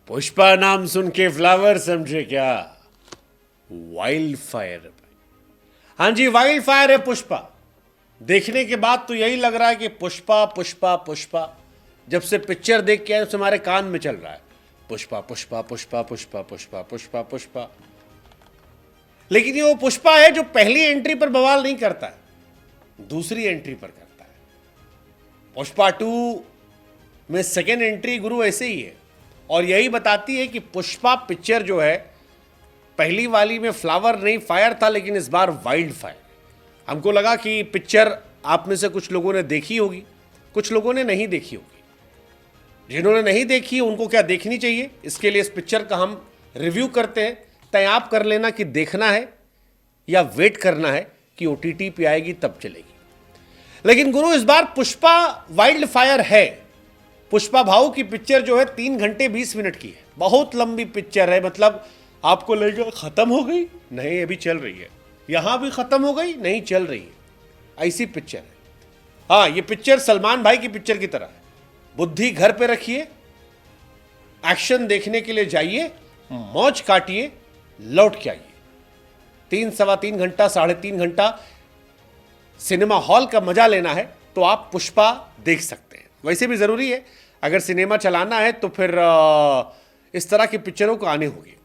पुष्पा नाम सुन के फ्लावर समझे क्या? Wild fire. हाँ जी, वाइल्ड फायर है पुष्पा। देखने के बाद तो यही लग रहा है कि पुष्पा पुष्पा पुष्पा। जब से पिक्चर देख के आए उससे हमारे कान में चल रहा है पुष्पा पुष्पा पुष्पा पुष्पा पुष्पा पुष्पा पुष्पा। लेकिन ये वो पुष्पा है जो पहली एंट्री पर बवाल नहीं करता है, दूसरी एंट्री पर करता है। पुष्पा 2 में सेकेंड एंट्री गुरु ऐसे ही है, और यही बताती है कि पुष्पा पिक्चर जो है, पहली वाली में फ्लावर नहीं फायर था, लेकिन इस बार वाइल्ड फायर। हमको लगा कि पिक्चर आप में से कुछ लोगों ने देखी होगी, कुछ लोगों ने नहीं देखी होगी। जिन्होंने नहीं देखी उनको क्या देखनी चाहिए, इसके लिए इस पिक्चर का हम रिव्यू करते हैं। तय आप कर लेना कि देखना है या वेट करना है कि OTT पे आएगी तब चलेगी। लेकिन गुरु इस बार पुष्पा वाइल्ड फायर है। पुष्पा भाऊ की पिक्चर जो है 3 घंटे 20 मिनट की है, बहुत लंबी पिक्चर है। मतलब आपको लगेगा खत्म हो गई, नहीं अभी चल रही है। यहां भी खत्म हो गई, नहीं चल रही है। ऐसी पिक्चर है। हाँ, ये पिक्चर सलमान भाई की पिक्चर की तरह है। बुद्धि घर पे रखिए, एक्शन देखने के लिए जाइए, मौज काटिए, लौट के आइए। 3-3.25 घंटा, 3.5 घंटा सिनेमा हॉल का मजा लेना है तो आप पुष्पा देख सकते हैं। वैसे भी जरूरी है, अगर सिनेमा चलाना है तो फिर इस तरह की पिक्चरों को आने होगी।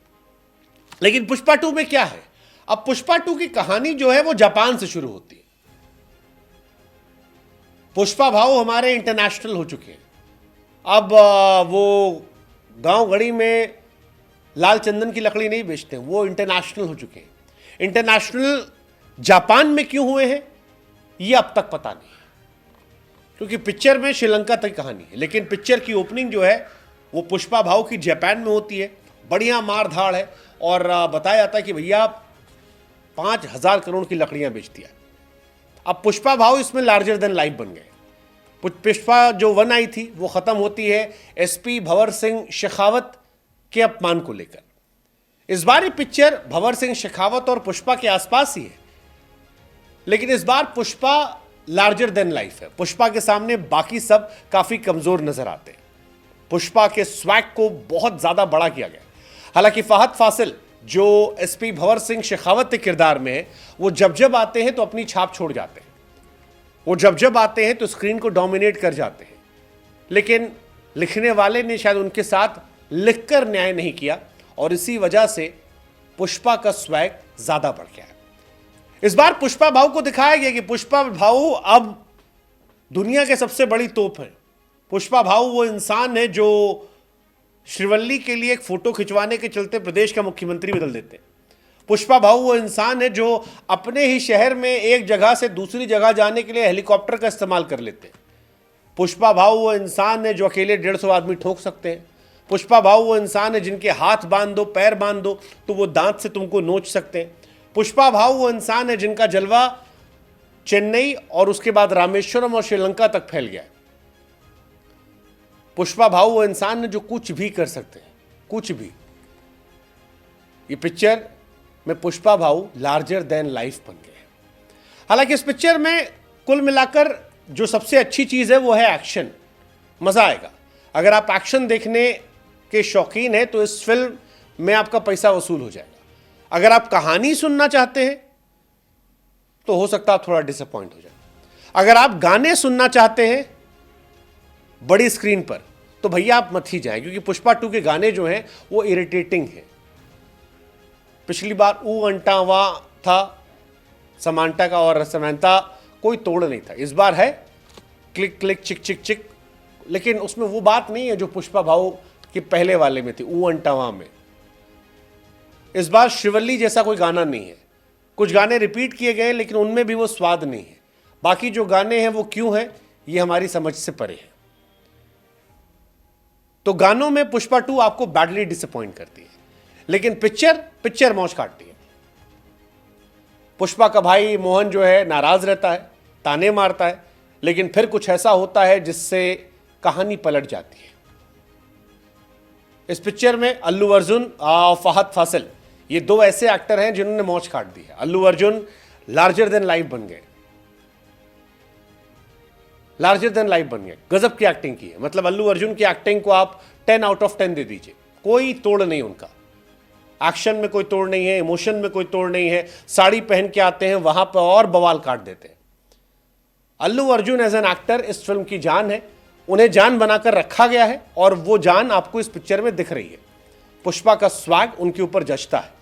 लेकिन पुष्पा 2 में क्या है? अब पुष्पा 2 की कहानी जो है वो जापान से शुरू होती है। पुष्पा भाऊ हमारे इंटरनेशनल हो चुके हैं। अब वो गांव गड़ी में लाल चंदन की लकड़ी नहीं बेचते, वो इंटरनेशनल हो चुके हैं। इंटरनेशनल जापान में क्यों हुए हैं ये अब तक पता नहीं, क्योंकि पिक्चर में श्रीलंका तक कहानी है। लेकिन पिक्चर की ओपनिंग जो है वो पुष्पा भाऊ की जापान में होती है। बढ़िया मार धाड़ है, और बताया जाता है कि भैया 5,000 करोड़ की लकड़ियां बेच दिया। अब पुष्पा भाऊ इसमें लार्जर देन लाइफ बन गए। पुष्पा जो 1 आई थी वो खत्म होती है SP भंवर सिंह शेखावत के अपमान को लेकर। इस बार ये पिक्चर भंवर सिंह शेखावत और पुष्पा के आसपास ही है, लेकिन इस बार पुष्पा लार्जर देन लाइफ है। पुष्पा के सामने बाकी सब काफी कमजोर नजर आते हैं। पुष्पा के स्वैग को बहुत ज्यादा बड़ा किया गया। हालांकि फहद फासिल जो SP भंवर सिंह शेखावत के किरदार में है, वो जब जब आते हैं तो अपनी छाप छोड़ जाते हैं। वो जब जब आते हैं तो स्क्रीन को डोमिनेट कर जाते हैं। लेकिन लिखने वाले ने शायद उनके साथ लिखकर न्याय नहीं किया, और इसी वजह से पुष्पा का स्वैग ज्यादा बढ़ गया है। इस बार पुष्पा भाऊ को दिखाया गया कि पुष्पा भाऊ अब दुनिया के सबसे बड़ी तोप है। पुष्पा भाऊ वो इंसान है जो श्रीवल्ली के लिए एक फोटो खिंचवाने के चलते प्रदेश का मुख्यमंत्री बदल देते हैं। पुष्पा भाऊ वो इंसान है जो अपने ही शहर में एक जगह से दूसरी जगह जाने के लिए हेलीकॉप्टर का इस्तेमाल कर लेते हैं। पुष्पा भाऊ वो इंसान है जो अकेले 150 आदमी ठोक सकते हैं। पुष्पा भाऊ वो इंसान है जिनके हाथ बांध दो, पैर बांध दो तो वो दांत से तुमको नोच सकते हैं। पुष्पा भाऊ वो इंसान है जिनका जलवा चेन्नई और उसके बाद रामेश्वरम और श्रीलंका तक फैल गया है। पुष्पा भाऊ वो इंसान है जो कुछ भी कर सकते हैं, कुछ भी। ये पिक्चर में पुष्पा भाऊ लार्जर देन लाइफ बन गए। हालांकि इस पिक्चर में कुल मिलाकर जो सबसे अच्छी चीज है वो है एक्शन। मजा आएगा। अगर आप एक्शन देखने के शौकीन हैं तो इस फिल्म में आपका पैसा वसूल हो जाएगा। अगर आप कहानी सुनना चाहते हैं तो हो सकता है आप थोड़ा डिसअपॉइंट हो जाए। अगर आप गाने सुनना चाहते हैं बड़ी स्क्रीन पर तो भैया आप मत ही जाएं, क्योंकि पुष्पा 2 के गाने जो हैं वो इरिटेटिंग हैं। पिछली बार ऊ अंटा वहाँ था समांटा का और समांता, कोई तोड़ नहीं था। इस बार है क्लिक क्लिक चिक चिक चिक, लेकिन उसमें वो बात नहीं है जो पुष्पा भाऊ के पहले वाले में थी, ऊ अंटा वहाँ में। इस बार श्रीवल्ली जैसा कोई गाना नहीं है। कुछ गाने रिपीट किए गए लेकिन उनमें भी वो स्वाद नहीं है। बाकी जो गाने हैं वो क्यों हैं ये हमारी समझ से परे है। तो गानों में पुष्पा 2 आपको बैडली डिसअपॉइंट करती है, लेकिन पिक्चर मौज काटती है। पुष्पा का भाई मोहन जो है नाराज रहता है, ताने मारता है, लेकिन फिर कुछ ऐसा होता है जिससे कहानी पलट जाती है। इस पिक्चर में अल्लू अर्जुन और फहद फासिल ये 2 ऐसे एक्टर हैं जिन्होंने मौज काट दी है। Allu Arjun larger than life बन गए, लार्जर देन लाइफ बन गए। गजब की एक्टिंग की है। मतलब अल्लू अर्जुन की एक्टिंग को आप 10 आउट ऑफ 10 दे दीजिए। कोई तोड़ नहीं उनका, एक्शन में कोई तोड़ नहीं है, इमोशन में कोई तोड़ नहीं है। साड़ी पहन के आते हैं वहां पर और बवाल काट देते हैं। Allu Arjun as an actor इस फिल्म की जान है, उन्हें जान बनाकर रखा गया है और वो जान आपको इस पिक्चर में दिख रही है। पुष्पा का स्वैग उनके ऊपर जचता है।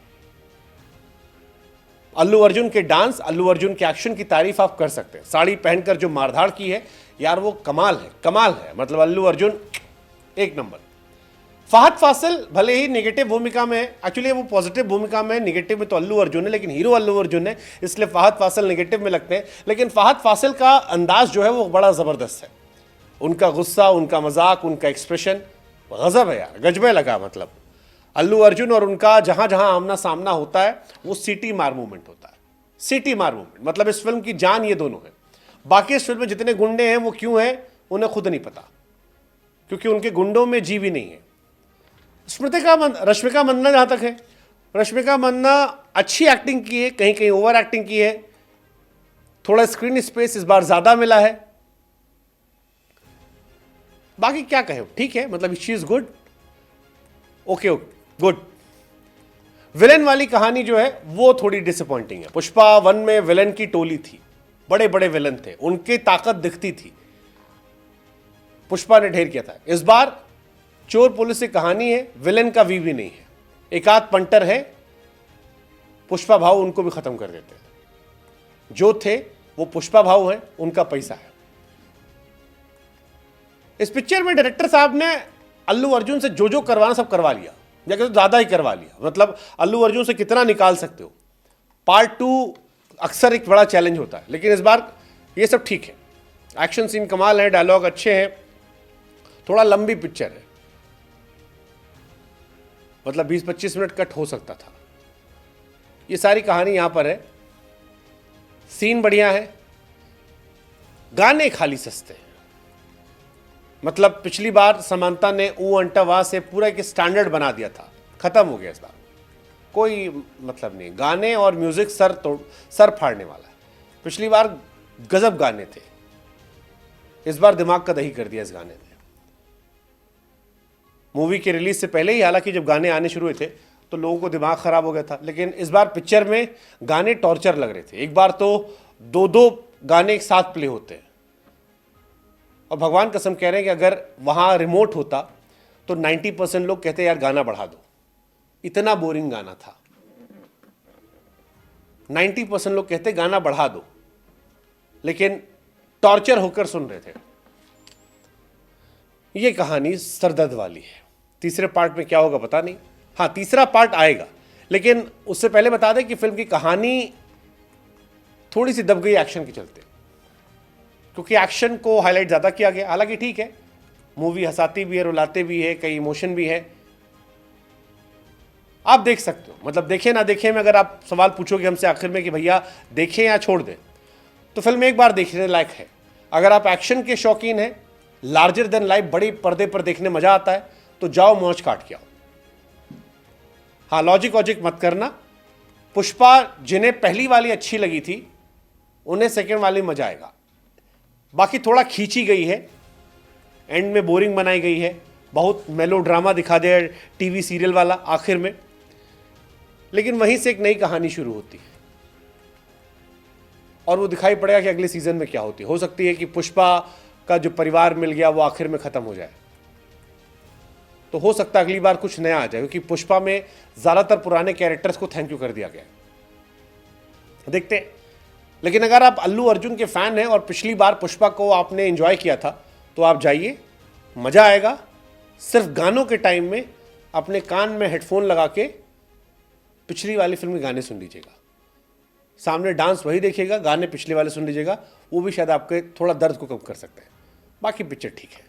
अल्लू अर्जुन के डांस, अल्लू अर्जुन के एक्शन की तारीफ आप कर सकते हैं। साड़ी पहनकर जो मारधाड़ की है यार, वो कमाल है, कमाल है। मतलब अल्लू अर्जुन एक नंबर। फहद फासिल भले ही नेगेटिव भूमिका में, एक्चुअली वो पॉजिटिव भूमिका में, नेगेटिव में तो अल्लू अर्जुन है, लेकिन हीरो अल्लू अर्जुन है, इसलिए फहद फासिल नेगेटिव में लगते हैं। लेकिन फहद फासिल का अंदाज जो है वो बड़ा ज़बरदस्त है। उनका गुस्सा, उनका मजाक, उनका एक्सप्रेशन गजब है यार, गजबे लगा। मतलब अल्लू अर्जुन और उनका जहां जहां आमना सामना होता है वो सीटी मार मूवमेंट होता है, सीटी मार मूवमेंट। मतलब इस फिल्म की जान ये दोनों है। बाकी इस फिल्म में जितने गुंडे हैं वो क्यों हैं उन्हें खुद नहीं पता, क्योंकि उनके गुंडों में जी भी नहीं है। रश्मिका मंदाना जहां तक है, रश्मिका मंदाना अच्छी एक्टिंग की है, कहीं कहीं ओवर एक्टिंग की है, थोड़ा स्क्रीन स्पेस इस बार ज्यादा मिला है। बाकी क्या कहे, ठीक है, मतलब she is good, okay good. Villain वाली कहानी जो है वो थोड़ी डिसअपॉइंटिंग है। पुष्पा 1 में विलेन की टोली थी, बड़े बड़े विलेन थे, उनकी ताकत दिखती थी, पुष्पा ने ढेर किया था। इस बार चोर पुलिस की कहानी है, विलेन का वी भी नहीं है, एक आध पंटर है, पुष्पा भाव उनको भी खत्म कर देते हैं। जो थे वो पुष्पा भाव है, उनका पैसा है। इस पिक्चर में डायरेक्टर साहब ने अल्लू अर्जुन से जो जो करवाना सब करवा लिया, या तो ज़्यादा ही करवा लिया। मतलब अल्लू अर्जुन से कितना निकाल सकते हो। पार्ट 2 अक्सर एक बड़ा चैलेंज होता है, लेकिन इस बार ये सब ठीक है। एक्शन सीन कमाल है, डायलॉग अच्छे हैं, थोड़ा लंबी पिक्चर है, मतलब 20-25 मिनट कट हो सकता था। ये सारी कहानी यहां पर है, सीन बढ़िया है, गाने खाली सस्ते हैं। मतलब पिछली बार समांता ने ऊ अंटा वाह से पूरा एक स्टैंडर्ड बना दिया था, खत्म हो गया। इस बार कोई मतलब नहीं, गाने और म्यूजिक सर फाड़ने वाला है। पिछली बार गजब गाने थे, इस बार दिमाग का दही कर दिया इस गाने ने। मूवी के रिलीज से पहले ही हालांकि जब गाने आने शुरू हुए थे तो लोगों को दिमाग खराब हो गया था, लेकिन इस बार पिक्चर में गाने टॉर्चर लग रहे थे। एक बार तो 2-2 गाने एक साथ प्ले होते हैं, और भगवान कसम कह रहे हैं कि अगर वहाँ रिमोट होता तो 90% लोग कहते यार गाना बढ़ा दो, इतना बोरिंग गाना था। 90% लोग कहते गाना बढ़ा दो, लेकिन टॉर्चर होकर सुन रहे थे। ये कहानी सरदर्द वाली है। तीसरे पार्ट में क्या होगा पता नहीं। हाँ, तीसरा पार्ट आएगा, लेकिन उससे पहले बता दें कि फिल्म की कहानी थोड़ी सी दब गई एक्शन के चलते, क्योंकि एक्शन को हाईलाइट ज़्यादा किया गया। हालांकि ठीक है, मूवी हंसाती भी है, रुलाते भी है, कई इमोशन भी है, आप देख सकते हो। मतलब देखें ना देखें में अगर आप सवाल पूछोगे हमसे आखिर में कि भैया देखें या छोड़ दें, तो फिल्म एक बार देखने लायक है। अगर आप एक्शन के शौकीन हैं, लार्जर देन लाइफ बड़ी पर्दे पर देखने मजा आता है, तो जाओ मौज काट के आओ। हाँ, लॉजिक वॉजिक मत करना। पुष्पा जिन्हें पहली वाली अच्छी लगी थी उन्हें सेकेंड वाली मजा आएगा। बाकी थोड़ा खींची गई है, एंड में बोरिंग बनाई गई है, बहुत मेलो ड्रामा दिखा दिया टीवी सीरियल वाला आखिर में, लेकिन वहीं से एक नई कहानी शुरू होती है और वो दिखाई पड़ेगा कि अगले सीजन में क्या होती है। हो सकती है कि पुष्पा का जो परिवार मिल गया वो आखिर में खत्म हो जाए, तो हो सकता है अगली बार कुछ नया आ जाए, क्योंकि पुष्पा में ज्यादातर पुराने कैरेक्टर्स को थैंक यू कर दिया गया है। देखते हैं। लेकिन अगर आप अल्लू अर्जुन के फैन हैं और पिछली बार पुष्पा को आपने एंजॉय किया था, तो आप जाइए, मजा आएगा। सिर्फ गानों के टाइम में अपने कान में हेडफोन लगा के पिछली वाली फिल्म के गाने सुन लीजिएगा, सामने डांस वही देखिएगा, गाने पिछले वाले सुन लीजिएगा, वो भी शायद आपके थोड़ा दर्द को कम कर सकते हैं। बाकी पिक्चर ठीक है।